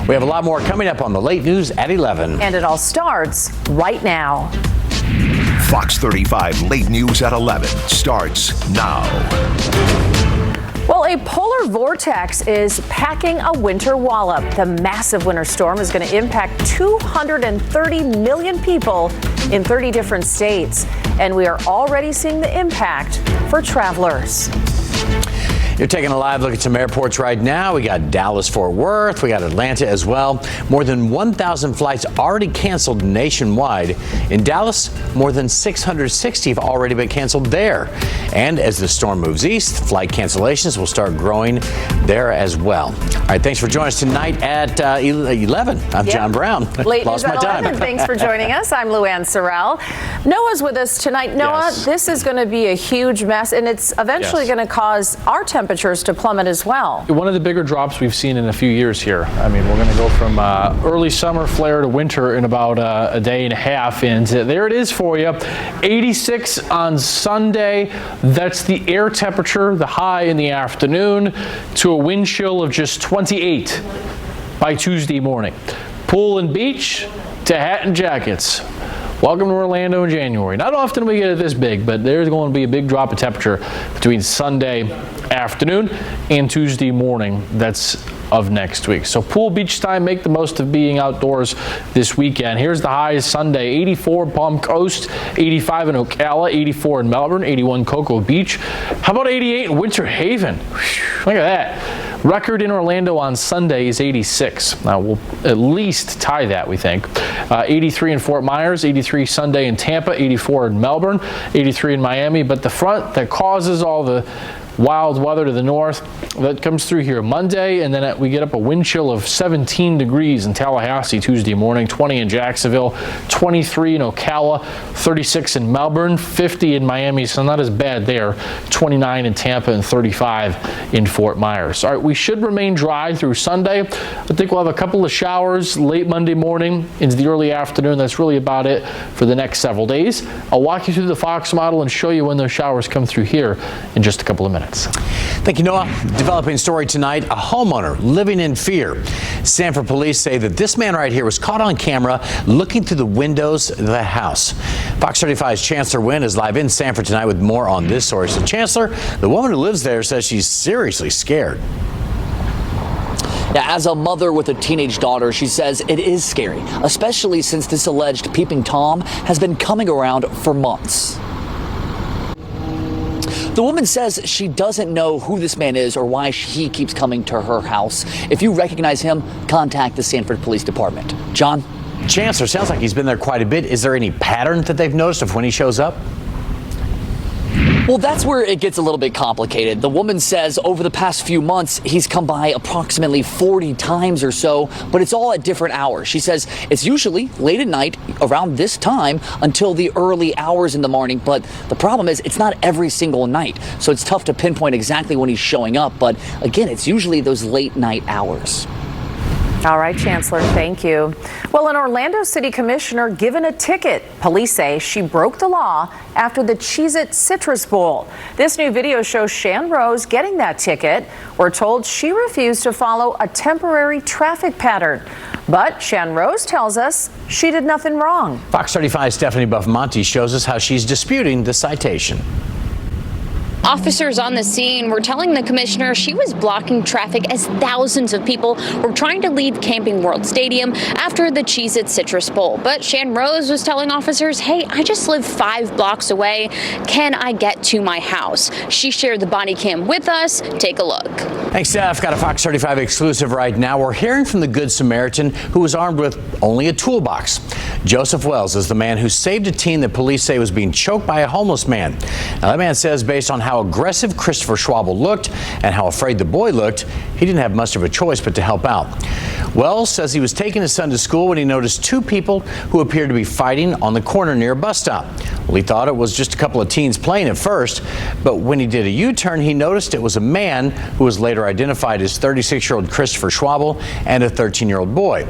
We have a lot more coming up on the late news at 11. And it all starts right now. Fox 35 Late News at 11 starts now. Well, a polar vortex is packing a winter wallop. The massive winter storm is going to impact 230 million people in 30 different states. And we are already seeing the impact for travelers. You're taking a live look at some airports right now. We got Dallas, Fort Worth. We got Atlanta as well. More than 1,000 flights already canceled nationwide. In Dallas, more than 660 have already been canceled there. And as the storm moves east, flight cancellations will start growing there as well. All right, thanks for joining us tonight at 11. I'm John Brown. Late Lost news my at time. 11. Thanks for joining us. I'm Luann Sorrell. Noah's with us tonight. Noah, Yes. This is going to be a huge mess, and it's eventually going to cause our temperatures to plummet as well. One of the bigger drops we've seen in a few years here. I mean, we're going to go from early summer flare to winter in about a day and a half. And there it is for you. 86 on Sunday. That's the air temperature, the high in the afternoon, to a wind chill of just 28 by Tuesday morning. Pool and beach to hat and jackets. Welcome to Orlando in January. Not often we get it this big, but there's going to be a big drop of temperature between Sunday afternoon and Tuesday morning. That's of next week. So pool, beach time, make the most of being outdoors this weekend. Here's the highs Sunday: 84 Palm Coast, 85 in Ocala, 84 in Melbourne, 81 Cocoa Beach. How about 88 in Winter Haven? Whew, look at that. Record in Orlando on Sunday is 86. Now we'll at least tie that, we think. 83 in Fort Myers, 83 Sunday in Tampa, 84 in Melbourne, 83 in Miami. But the front that causes all the wild weather to the north, that comes through here Monday, and then we get up a wind chill of 17 degrees in Tallahassee Tuesday morning, 20 in Jacksonville, 23 in Ocala, 36 in Melbourne, 50 in Miami, so not as bad there, 29 in Tampa, and 35 in Fort Myers. All right, we should remain dry through Sunday. I think we'll have a couple of showers late Monday morning into the early afternoon. That's really about it for the next several days. I'll walk you through the Fox model and show you when those showers come through here in just a couple of minutes. Thank you, Noah. Developing story tonight, a homeowner living in fear. Sanford police say that this man right here was caught on camera looking through the windows of the house. Fox 35's Chancellor Wynn is live in Sanford tonight with more on this story. So, Chancellor, the woman who lives there says she's seriously scared. Yeah, as a mother with a teenage daughter, she says it is scary, especially since this alleged peeping Tom has been coming around for months. The woman says she doesn't know who this man is or why he keeps coming to her house. If you recognize him, contact the Sanford Police Department. John? Chancellor, sounds like he's been there quite a bit. Is there any pattern that they've noticed of when he shows up? Well, that's where it gets a little bit complicated. The woman says over the past few months, he's come by approximately 40 times or so, but it's all at different hours. She says it's usually late at night around this time until the early hours in the morning. But the problem is it's not every single night. So it's tough to pinpoint exactly when he's showing up. But again, it's usually those late night hours. All right, Chancellor, thank you. Well, an Orlando City Commissioner given a ticket. Police say she broke the law after the Cheez-It Citrus Bowl. This new video shows Shan Rose getting that ticket. We're told she refused to follow a temporary traffic pattern. But Shan Rose tells us she did nothing wrong. Fox 35's Stephanie Buff-Monty shows us how she's disputing the citation. Officers on the scene were telling the commissioner she was blocking traffic as thousands of people were trying to leave Camping World Stadium after the Cheez-It Citrus Bowl. But Shan Rose was telling officers, hey, I just live 5 blocks away. Can I get to my house? She shared the body cam with us. Take a look. Thanks, Steph. Got a Fox 35 exclusive right now. We're hearing from the Good Samaritan who was armed with only a toolbox. Joseph Wells is the man who saved a teen that police say was being choked by a homeless man. Now, that man says based on how aggressive Christopher Schwabel looked and how afraid the boy looked, he didn't have much of a choice but to help out. Wells says he was taking his son to school when he noticed 2 people who appeared to be fighting on the corner near a bus stop. Well, he thought it was just a couple of teens playing at first, but when he did a U-turn, he noticed it was a man who was later identified as 36-year-old Christopher Schwabel and a 13-year-old boy.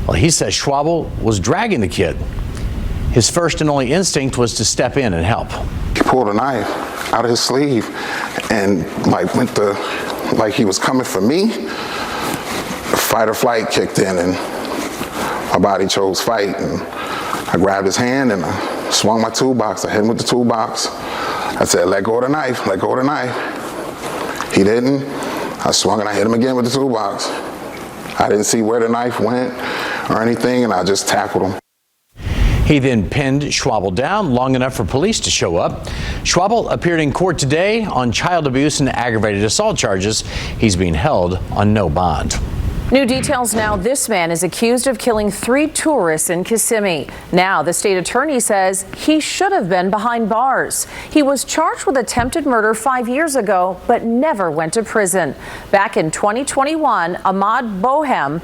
Well, he says Schwabel was dragging the kid. His first and only instinct was to step in and help. He pulled a knife out of his sleeve and went to, like he was coming for me. fight or flight kicked in, and my body chose fight. And I grabbed his hand and I swung my toolbox. I hit him with the toolbox. I said, let go of the knife, let go of the knife. He didn't. I swung and I hit him again with the toolbox. I didn't see where the knife went or anything, and I just tackled him. He then pinned Schwabel down long enough for police to show up. Schwabel appeared in court today on child abuse and aggravated assault charges. He's being held on no bond. New details now. This man is accused of killing 3 tourists in Kissimmee. Now, the state attorney says he should have been behind bars. He was charged with attempted murder 5 years ago, but never went to prison. Back in 2021, Ahmad Bohem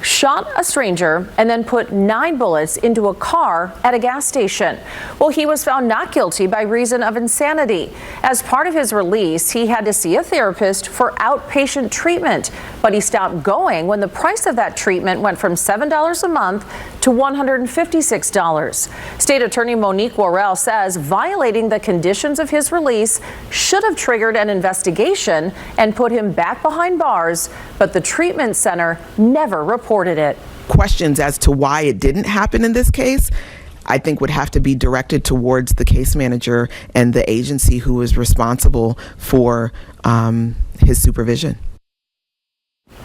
shot a stranger and then put 9 bullets into a car at a gas station. Well, he was found not guilty by reason of insanity. As part of his release, he had to see a therapist for outpatient treatment, but he stopped going when the price of that treatment went from $7 a month to $156. State Attorney Monique Worrell says violating the conditions of his release should have triggered an investigation and put him back behind bars, but the treatment center never reported it. Questions as to why it didn't happen in this case, I think would have to be directed towards the case manager and the agency who is responsible for his supervision.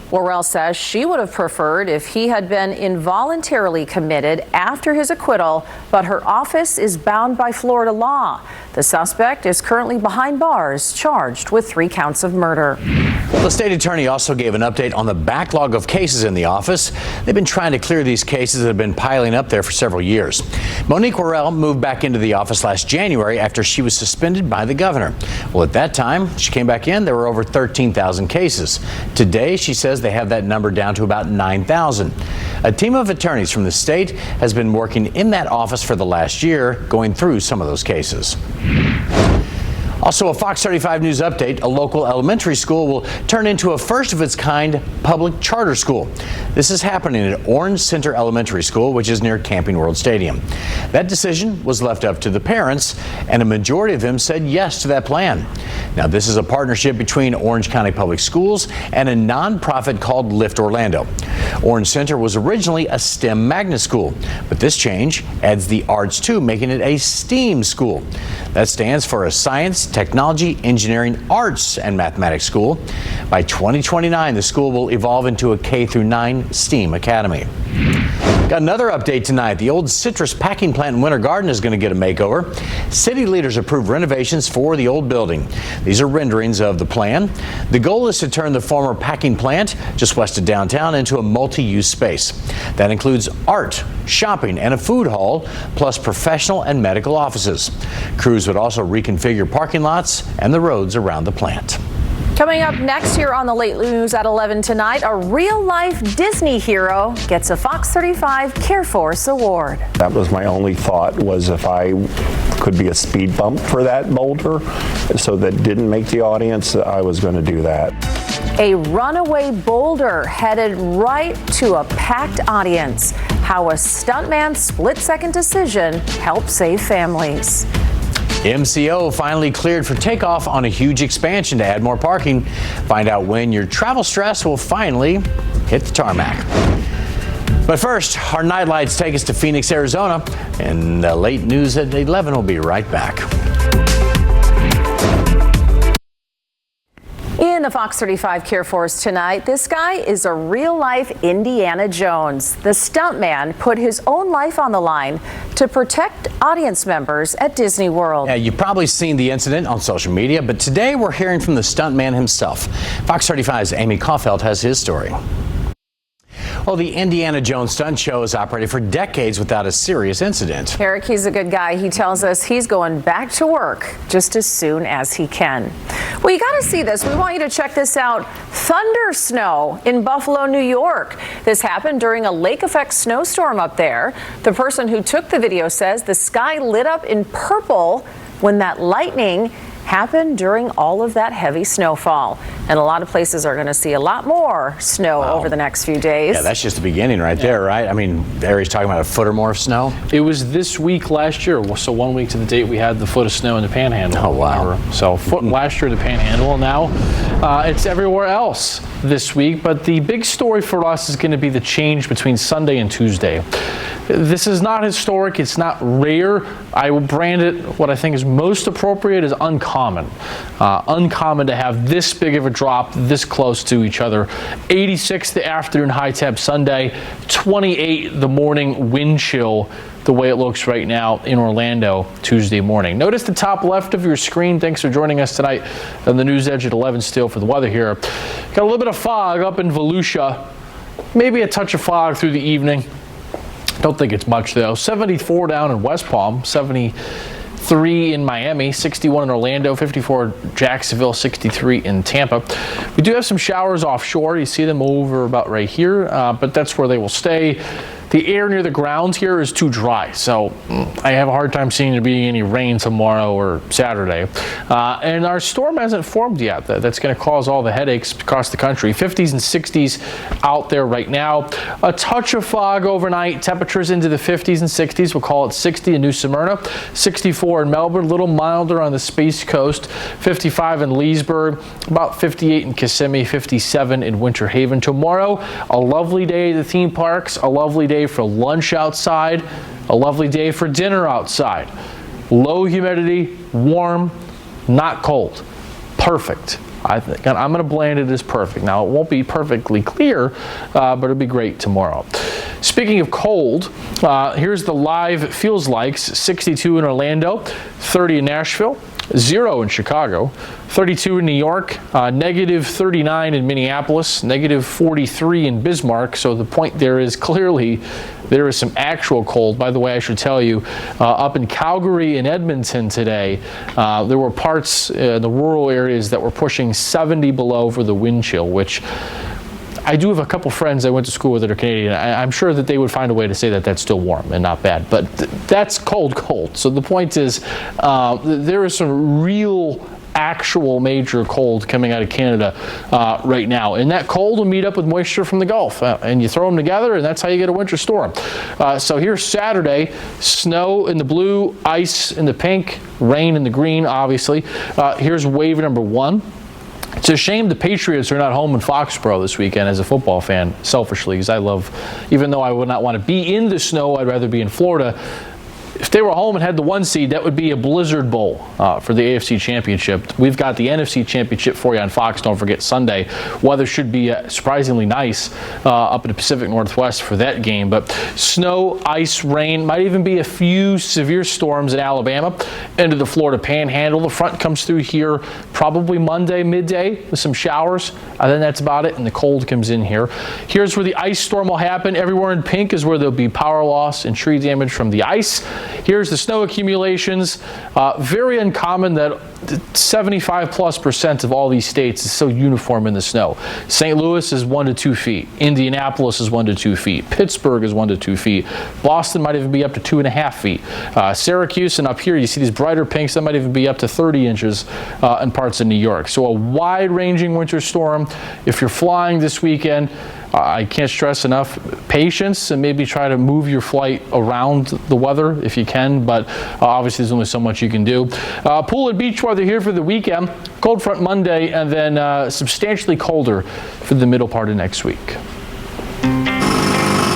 Worrell says she would have preferred if he had been involuntarily committed after his acquittal, but her office is bound by Florida law. The suspect is currently behind bars, charged with 3 counts of murder. Well, the state attorney also gave an update on the backlog of cases in the office. They've been trying to clear these cases that have been piling up there for several years. Monique Worrell moved back into the office last January after she was suspended by the governor. Well, at that time, she came back in, there were over 13,000 cases. Today, she says they have that number down to about 9,000. A team of attorneys from the state has been working in that office for the last year, going through some of those cases. Also, a Fox 35 News update, a local elementary school will turn into a first-of-its-kind public charter school. This is happening at Orange Center Elementary School, which is near Camping World Stadium. That decision was left up to the parents, and a majority of them said yes to that plan. Now, this is a partnership between Orange County Public Schools and a nonprofit called Lift Orlando. Orange Center was originally a STEM magnet school, but this change adds the arts too, making it a STEAM school. That stands for a science, technology, engineering, arts, and mathematics school. By 2029, the school will evolve into a K-9 STEAM academy. Got another update tonight. The old citrus packing plant in Winter Garden is going to get a makeover. City leaders approved renovations for the old building. These are renderings of the plan. The goal is to turn the former packing plant just west of downtown into a multi-use space. That includes art, shopping, and a food hall, plus professional and medical offices. Crews would also reconfigure parking lots and the roads around the plant. Coming up next here on the Late News at 11 tonight, a real-life Disney hero gets a Fox 35 Care Force Award. That was my only thought, was if I could be a speed bump for that boulder, so that didn't make the audience, I was going to do that. A runaway boulder headed right to a packed audience. How a stuntman's split-second decision helped save families. MCO finally cleared for takeoff on a huge expansion to add more parking. Find out when your travel stress will finally hit the tarmac. But first, our nightlights take us to Phoenix, Arizona, and the Late News at 11 will be right back. In the Fox 35 Care Force tonight, this guy is a real-life Indiana Jones. The stuntman put his own life on the line to protect audience members at Disney World. Yeah, you've probably seen the incident on social media, but today we're hearing from the stuntman himself. Fox 35's Amy Caulfield has his story. Well, the Indiana Jones stunt show has operated for decades without a serious incident. Eric, he's a good guy. He tells us he's going back to work just as soon as he can. Well, you got to see this. We want you to check this out. Thunder snow in Buffalo, New York. This happened during a lake effect snowstorm up there. The person who took the video says the sky lit up in purple when that lightning happened during all of that heavy snowfall. And a lot of places are going to see a lot more snow over the next few days. Yeah, that's just the beginning right there, right? I mean, Ari's talking about a foot or more of snow. It was this week last year, so 1 week to the date we had the foot of snow in the Panhandle. Oh, wow. So foot last year in the Panhandle, and now it's everywhere else. this week, but the big story for us is going to be the change between Sunday and Tuesday. This is not historic. It's not rare. I will brand it what I think is most appropriate is uncommon. Uncommon to have this big of a drop this close to each other. 86 the afternoon high temp Sunday, 28 the morning wind chill, the way it looks right now in Orlando Tuesday morning. Notice the top left of your screen. Thanks for joining us tonight on the News Edge at 11 still for the weather here. Got a little bit of fog up in Volusia. Maybe a touch of fog through the evening. Don't think it's much though. 74 down in West Palm, 73 in Miami, 61 in Orlando, 54 Jacksonville, 63 in Tampa. We do have some showers offshore. You see them over about right here, but that's where they will stay. The air near the ground here is too dry, so I have a hard time seeing there being any rain tomorrow or Saturday. And our storm hasn't formed yet. That's going to cause all the headaches across the country. 50s and 60s out there right now. A touch of fog overnight. Temperatures into the 50s and 60s. We'll call it 60 in New Smyrna, 64 in Melbourne, a little milder on the Space Coast, 55 in Leesburg, about 58 in Kissimmee, 57 in Winter Haven. Tomorrow, a lovely day at the theme parks, a lovely day for lunch outside, a lovely day for dinner outside. Low humidity, warm, not cold. Perfect. I think I'm going to blend it as perfect. Now, it won't be perfectly clear, but it'll be great tomorrow. Speaking of cold, here's the live feels likes. 62 in Orlando, 30 in Nashville, 0 in Chicago, 32 in New York, negative 39 in Minneapolis, negative 43 in Bismarck. So the point there is clearly there is some actual cold. By the way, I should tell you, up in Calgary and Edmonton today, there were parts in the rural areas that were pushing 70 below for the wind chill, which I do have a couple friends I went to school with that are Canadian. I'm sure that they would find a way to say that that's still warm and not bad, but that's cold. So the point is there is some real actual major cold coming out of Canada right now, and that cold will meet up with moisture from the Gulf, and you throw them together, and that's how you get a winter storm. So here's Saturday: snow in the blue, ice in the pink, rain in the green, obviously. Here's wave number 1. It's a shame the Patriots are not home in Foxborough this weekend as a football fan, selfishly, because I love, even though I would not want to be in the snow, I'd rather be in Florida. If they were home and had the 1 seed, that would be a Blizzard Bowl for the AFC Championship. We've got the NFC Championship for you on Fox. Don't forget Sunday. Weather should be surprisingly nice up in the Pacific Northwest for that game. But snow, ice, rain, might even be a few severe storms in Alabama into the Florida Panhandle. The front comes through here probably Monday midday with some showers. Then that's about it, and the cold comes in here. Here's where the ice storm will happen. Everywhere in pink is where there'll be power loss and tree damage from the ice. Here's the snow accumulations. Very uncommon that 75+% of all these states is so uniform in the snow. St. Louis is 1 to 2 feet. Indianapolis is 1 to 2 feet. Pittsburgh is 1 to 2 feet. Boston might even be up to 2.5 feet. Syracuse and up here you see these brighter pinks that might even be up to 30 inches in parts of New York. So a wide-ranging winter storm. If you're flying this weekend, I can't stress enough patience, and maybe try to move your flight around the weather if you can, but obviously there's only so much you can do. Pool and beach weather here for the weekend. Cold front Monday, and then substantially colder for the middle part of next week.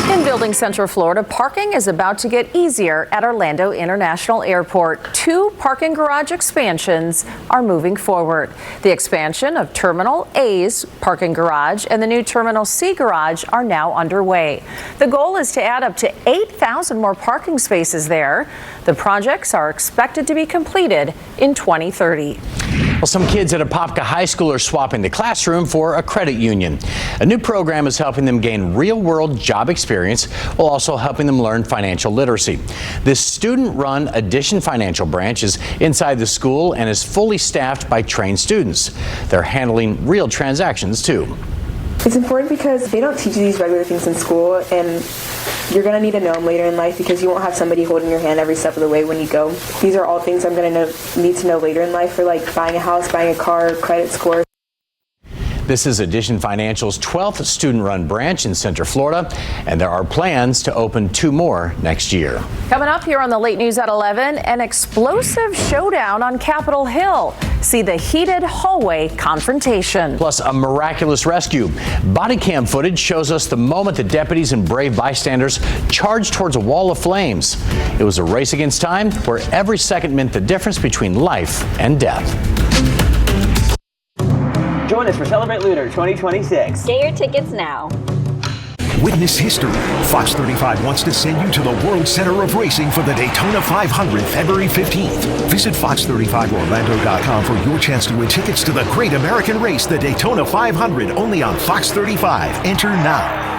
In Building Central Florida, parking is about to get easier at Orlando International Airport. 2 parking garage expansions are moving forward. The expansion of Terminal A's parking garage and the new Terminal C garage are now underway. The goal is to add up to 8,000 more parking spaces there. The projects are expected to be completed in 2030. Well, some kids at Apopka High School are swapping the classroom for a credit union. A new program is helping them gain real-world job experience while also helping them learn financial literacy. This student-run Addition Financial branch is inside the school and is fully staffed by trained students. They're handling real transactions, too. It's important because they don't teach you these regular things in school, and you're going to need to know them later in life because you won't have somebody holding your hand every step of the way when you go. These are all things I'm going to need to know later in life for, like, buying a house, buying a car, credit score. This is Addition Financial's 12th student-run branch in Central Florida, and there are plans to open 2 more next year. Coming up here on the late news at 11, an explosive showdown on Capitol Hill. See the heated hallway confrontation. Plus, a miraculous rescue. Body cam footage shows us the moment the deputies and brave bystanders charged towards a wall of flames. It was a race against time where every second meant the difference between life and death. Join us for Celebrate Lunar 2026. Get your tickets now. Witness history. Fox 35 wants to send you to the World Center of Racing for the Daytona 500 February 15th. Visit fox35orlando.com for your chance to win tickets to the Great American Race, the Daytona 500, only on Fox 35. Enter now.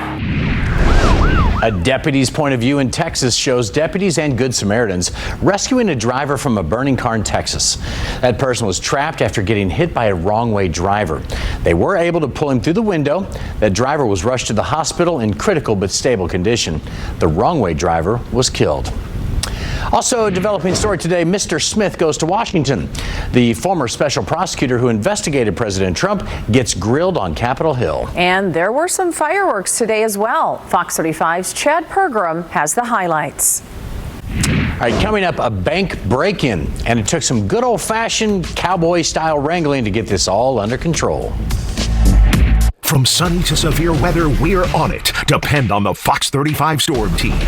A deputy's point of view in Texas shows deputies and Good Samaritans rescuing a driver from a burning car in Texas. That person was trapped after getting hit by a wrong-way driver. They were able to pull him through the window. That driver was rushed to the hospital in critical but stable condition. The wrong-way driver was killed. Also, a developing story today, Mr. Smith goes to Washington. The former special prosecutor who investigated President Trump gets grilled on Capitol Hill. And there were some fireworks today as well. Fox 35's Chad Pergram has the highlights. All right, coming up, a bank break-in, and it took some good old-fashioned cowboy-style wrangling to get this all under control. From sunny to severe weather, we're on it. Depend on the Fox 35 Storm Team.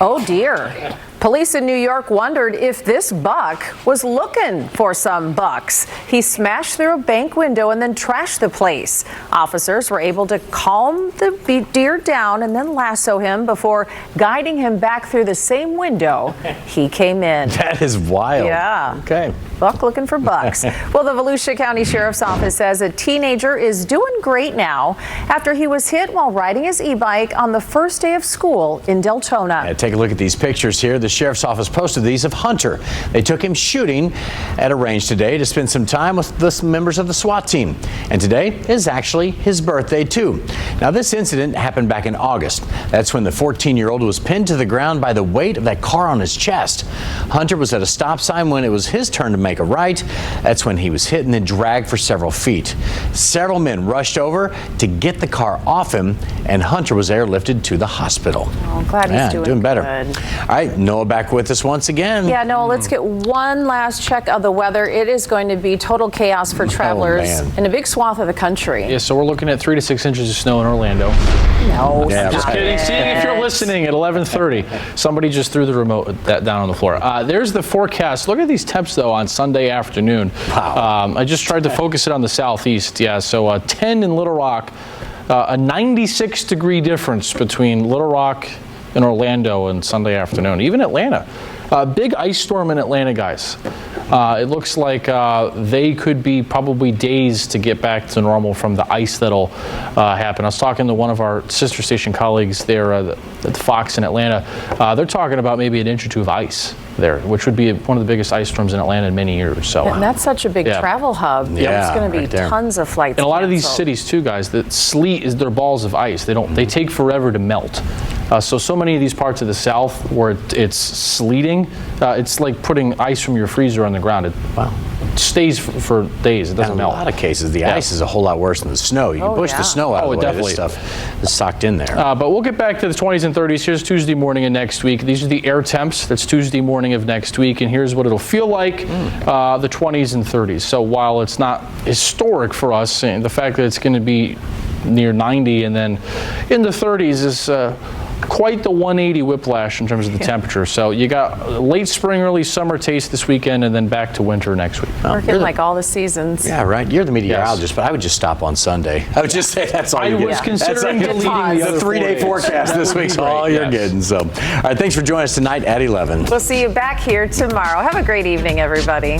Oh dear. Police in New York wondered if this buck was looking for some bucks. He smashed through a bank window and then trashed the place. Officers were able to calm the deer down and then lasso him before guiding him back through the same window he came in. That is wild. Yeah. Okay. Buck looking for bucks. Well, the Volusia County Sheriff's Office says a teenager is doing great now after he was hit while riding his e-bike on the first day of school in Deltona. Yeah, take a look at these pictures here. The Sheriff's Office posted these of Hunter. They took him shooting at a range today to spend some time with the members of the SWAT team. And today is actually his birthday, too. Now, this incident happened back in August. That's when the 14-year-old was pinned to the ground by the weight of that car on his chest. Hunter was at a stop sign when it was his turn to make a right. That's when he was hit and then dragged for several feet. Several men rushed over to get the car off him, and Hunter was airlifted to the hospital. Oh, I'm glad he's doing better. Good. All right, Noah back with us once again. Yeah, Noah, let's get one last check of the weather. It is going to be total chaos for travelers in a big swath of the country. Yeah, so we're looking at 3 to 6 inches of snow in Orlando. No, yeah, just kidding. See, if you're listening at 11:30, somebody just threw the remote down on the floor. There's the forecast. Look at these temps, though, on Sunday afternoon. Wow. I just tried to focus it on the southeast. Yeah, so 10 in Little Rock, a 96-degree difference between Little Rock and Orlando on Sunday afternoon. Even Atlanta. Big ice storm in Atlanta, guys. It looks like they could be probably days to get back to normal from the ice that'll happen. I was talking to one of our sister station colleagues there at Fox in Atlanta. They're talking about maybe an inch or two of ice there, which would be one of the biggest ice storms in Atlanta in many years. So, and that's such a big travel hub. Yeah, it's going to be tons of flights. And a lot of these cities too, guys, the sleet is their balls of ice. They take forever to melt. So many of these parts of the South where it's sleeting, it's like putting ice from your freezer on the ground. It stays for days. It doesn't melt. In a lot of cases, the ice is a whole lot worse than the snow. You can push the snow out of the way. Definitely. This stuff is socked in there. But we'll get back to the 20s and 30s. Here's Tuesday morning of next week. These are the air temps. That's Tuesday morning of next week. And here's what it'll feel like, the 20s and 30s. So while it's not historic for us, and the fact that it's going to be near 90 and then in the 30s is quite the 180 whiplash in terms of the temperature. So you got late spring, early summer taste this weekend, and then back to winter next week. Working like all the seasons. Yeah, right. You're the meteorologist, but I would just stop on Sunday. I would just say that's all you get. I was considering deleting the other 3-day forecast this week's all you're getting. So, all right, thanks for joining us tonight at 11. We'll see you back here tomorrow. Have a great evening, everybody.